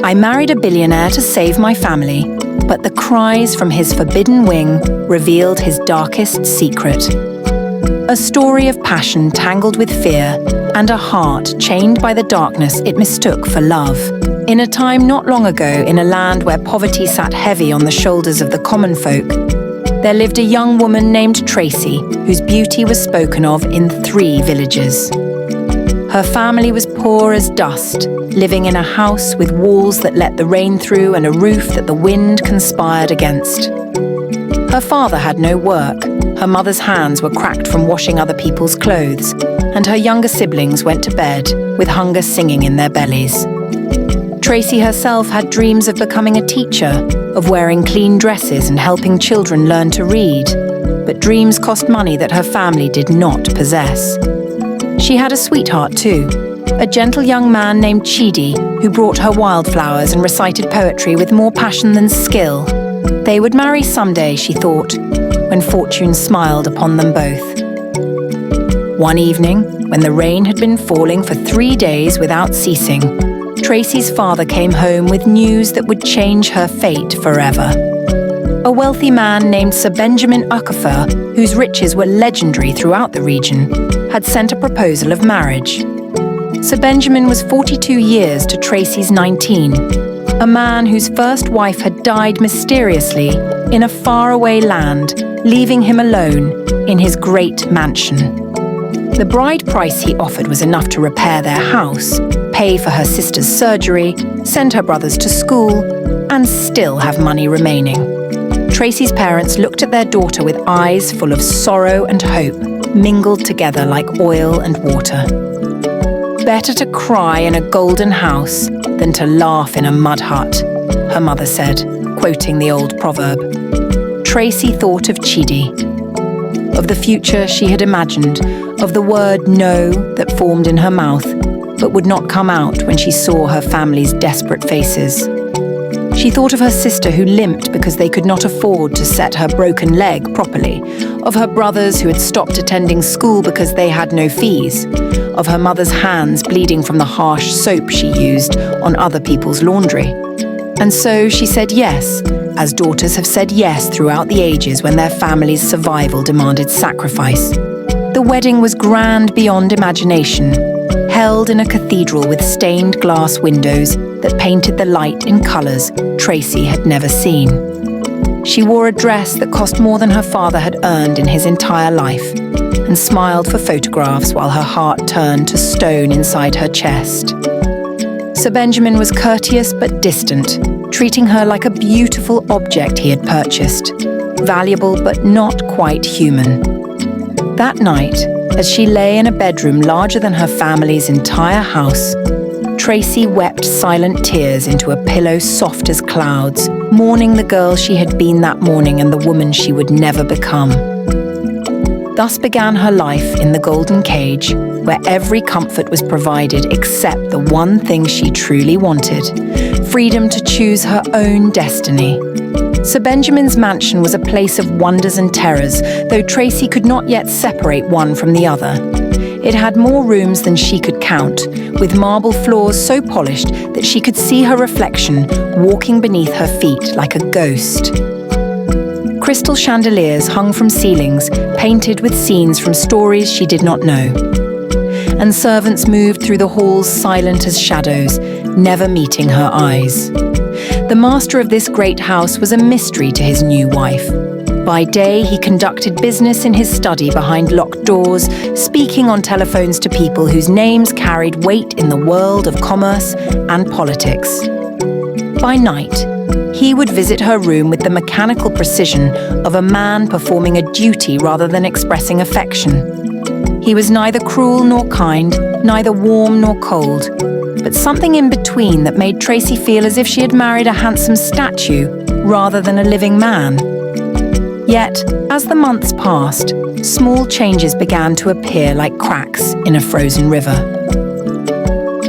I married a billionaire to save my family, but the cries from his forbidden wing revealed his darkest secret. A story of passion tangled with fear and a heart chained by the darkness it mistook for love. In a time not long ago, in a land where poverty sat heavy on the shoulders of the common folk, there lived a young woman named Tracy, whose beauty was spoken of in 3 villages. Her family was poor as dust, living in a house with walls that let the rain through and a roof that the wind conspired against. Her father had no work, her mother's hands were cracked from washing other people's clothes, and her younger siblings went to bed with hunger singing in their bellies. Tracy herself had dreams of becoming a teacher, of wearing clean dresses and helping children learn to read, but dreams cost money that her family did not possess. She had a sweetheart too, a gentle young man named Chidi, who brought her wildflowers and recited poetry with more passion than skill. They would marry someday, she thought, when fortune smiled upon them both. One evening, when the rain had been falling for 3 days without ceasing, Tracy's father came home with news that would change her fate forever. A wealthy man named Sir Benjamin Uckerfer, whose riches were legendary throughout the region, had sent a proposal of marriage. Sir Benjamin was 42 years to Tracy's 19, a man whose first wife had died mysteriously in a faraway land, leaving him alone in his great mansion. The bride price he offered was enough to repair their house, pay for her sister's surgery, send her brothers to school, and still have money remaining. Tracy's parents looked at their daughter with eyes full of sorrow and hope, mingled together like oil and water. Better to cry in a golden house than to laugh in a mud hut, her mother said, quoting the old proverb. Tracy thought of Chidi, of the future she had imagined, of the word no that formed in her mouth, but would not come out when she saw her family's desperate faces. She thought of her sister who limped because they could not afford to set her broken leg properly, of her brothers who had stopped attending school because they had no fees, of her mother's hands bleeding from the harsh soap she used on other people's laundry. And so she said yes, as daughters have said yes throughout the ages when their family's survival demanded sacrifice. The wedding was grand beyond imagination, held in a cathedral with stained glass windows that painted the light in colours Tracy had never seen. She wore a dress that cost more than her father had earned in his entire life, and smiled for photographs while her heart turned to stone inside her chest. Sir Benjamin was courteous but distant, treating her like a beautiful object he had purchased, valuable but not quite human. That night, as she lay in a bedroom larger than her family's entire house, Tracy wept silent tears into a pillow soft as clouds, mourning the girl she had been that morning and the woman she would never become. Thus began her life in the golden cage, where every comfort was provided except the one thing she truly wanted, freedom to choose her own destiny. Sir Benjamin's mansion was a place of wonders and terrors, though Tracy could not yet separate one from the other. It had more rooms than she could count, with marble floors so polished that she could see her reflection walking beneath her feet like a ghost. Crystal chandeliers hung from ceilings, painted with scenes from stories she did not know. And servants moved through the halls silent as shadows, never meeting her eyes. The master of this great house was a mystery to his new wife. By day, he conducted business in his study behind locked doors, speaking on telephones to people whose names carried weight in the world of commerce and politics. By night, he would visit her room with the mechanical precision of a man performing a duty rather than expressing affection. He was neither cruel nor kind, neither warm nor cold, but something in between that made Tracy feel as if she had married a handsome statue rather than a living man. Yet, as the months passed, small changes began to appear like cracks in a frozen river.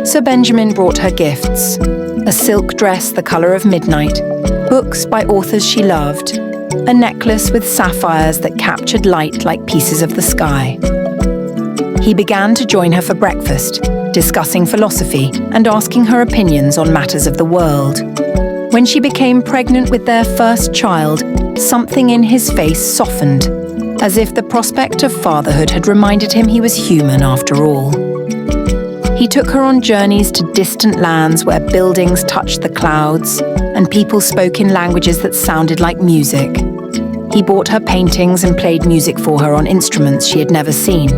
Sir Benjamin brought her gifts: a silk dress the colour of midnight, books by authors she loved, a necklace with sapphires that captured light like pieces of the sky. He began to join her for breakfast, discussing philosophy and asking her opinions on matters of the world. When she became pregnant with their first child, something in his face softened, as if the prospect of fatherhood had reminded him he was human after all. He took her on journeys to distant lands where buildings touched the clouds and people spoke in languages that sounded like music. He bought her paintings and played music for her on instruments she had never seen.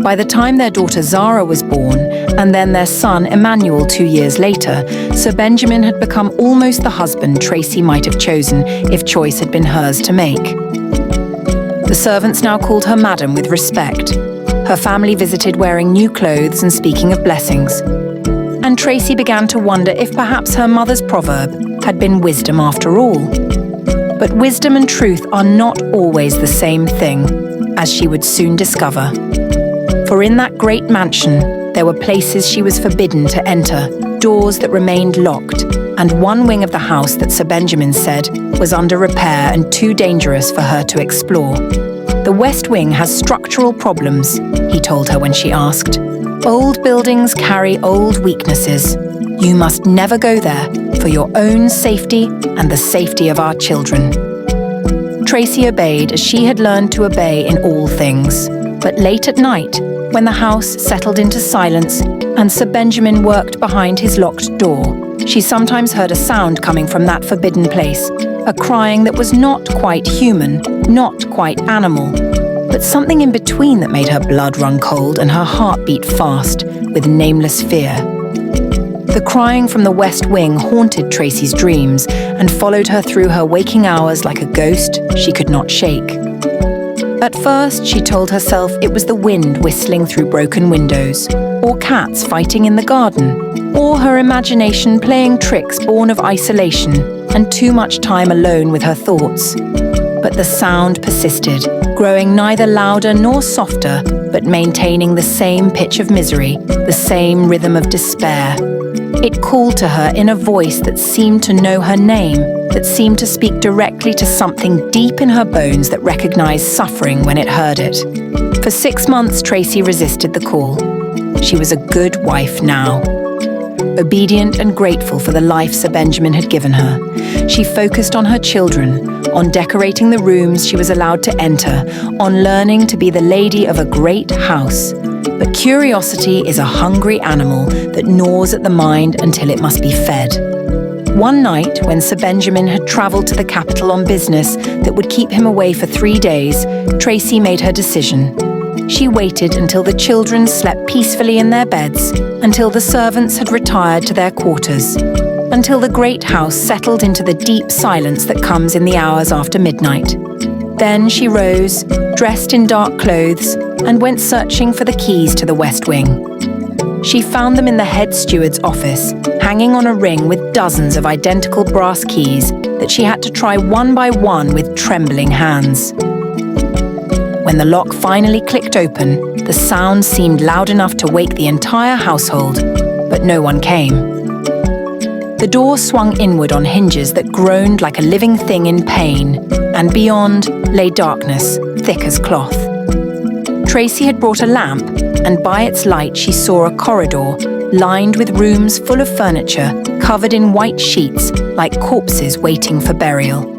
By the time their daughter Zara was born, and then their son Emmanuel 2 years later, Sir Benjamin had become almost the husband Tracy might have chosen if choice had been hers to make. The servants now called her Madam with respect. Her family visited wearing new clothes and speaking of blessings. And Tracy began to wonder if perhaps her mother's proverb had been wisdom after all. But wisdom and truth are not always the same thing, as she would soon discover. For in that great mansion, there were places she was forbidden to enter, doors that remained locked, and one wing of the house that Sir Benjamin said was under repair and too dangerous for her to explore. The West Wing has structural problems, he told her when she asked. Old buildings carry old weaknesses. You must never go there for your own safety and the safety of our children. Tracy obeyed as she had learned to obey in all things. But late at night, when the house settled into silence and Sir Benjamin worked behind his locked door, she sometimes heard a sound coming from that forbidden place, a crying that was not quite human, not quite animal, but something in between that made her blood run cold and her heart beat fast with nameless fear. The crying from the West Wing haunted Tracy's dreams and followed her through her waking hours like a ghost she could not shake. At first, she told herself it was the wind whistling through broken windows, or cats fighting in the garden, or her imagination playing tricks born of isolation and too much time alone with her thoughts. But the sound persisted, growing neither louder nor softer, but maintaining the same pitch of misery, the same rhythm of despair. It called to her in a voice that seemed to know her name, that seemed to speak directly to something deep in her bones that recognized suffering when it heard it. For 6 months, Tracy resisted the call. She was a good wife now. Obedient and grateful for the life Sir Benjamin had given her, she focused on her children, on decorating the rooms she was allowed to enter, on learning to be the lady of a great house. But curiosity is a hungry animal that gnaws at the mind until it must be fed. One night, when Sir Benjamin had travelled to the capital on business that would keep him away for 3 days, Tracy made her decision. She waited until the children slept peacefully in their beds, until the servants had retired to their quarters, until the great house settled into the deep silence that comes in the hours after midnight. Then she rose, dressed in dark clothes, and went searching for the keys to the West Wing. She found them in the head steward's office, hanging on a ring with dozens of identical brass keys that she had to try one by one with trembling hands. When the lock finally clicked open, the sound seemed loud enough to wake the entire household, but no one came. The door swung inward on hinges that groaned like a living thing in pain, and beyond lay darkness, thick as cloth. Tracy had brought a lamp, and by its light she saw a corridor lined with rooms full of furniture covered in white sheets like corpses waiting for burial.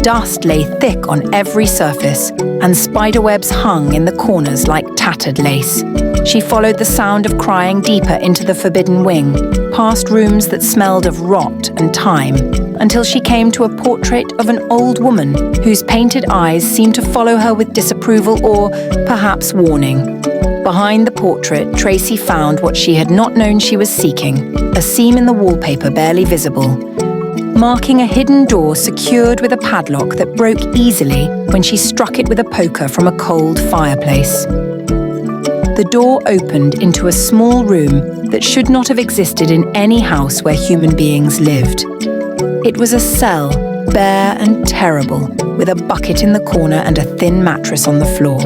Dust lay thick on every surface, and spiderwebs hung in the corners like tattered lace. She followed the sound of crying deeper into the forbidden wing, past rooms that smelled of rot and time, until she came to a portrait of an old woman whose painted eyes seemed to follow her with disapproval or perhaps warning. Behind the portrait, Tracy found what she had not known she was seeking, a seam in the wallpaper barely visible, marking a hidden door secured with a padlock that broke easily when she struck it with a poker from a cold fireplace. The door opened into a small room that should not have existed in any house where human beings lived. It was a cell, bare and terrible, with a bucket in the corner and a thin mattress on the floor.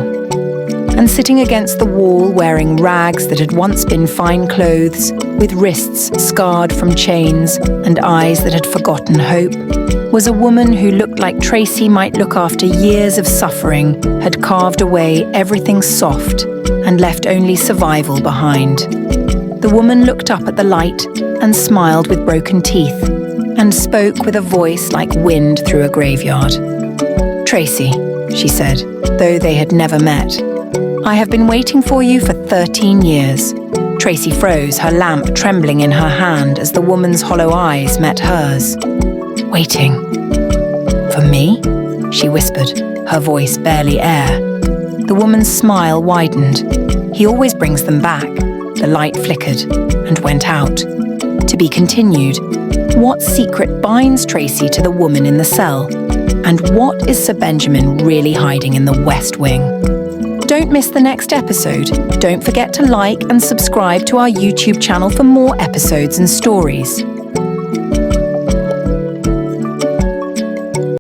And sitting against the wall, wearing rags that had once been fine clothes, with wrists scarred from chains and eyes that had forgotten hope, was a woman who looked like Tracy might look after years of suffering, had carved away everything soft and left only survival behind. The woman looked up at the light and smiled with broken teeth, and spoke with a voice like wind through a graveyard. "Tracy," she said, though they had never met, "I have been waiting for you for 13 years. Tracy froze, her lamp trembling in her hand as the woman's hollow eyes met hers. "Waiting? For me?" she whispered, her voice barely air. The woman's smile widened. "He always brings them back." The light flickered and went out. To be continued. What secret binds Tracy to the woman in the cell? And what is Sir Benjamin really hiding in the West Wing? Don't miss the next episode. Don't forget to like and subscribe to our YouTube channel for more episodes and stories.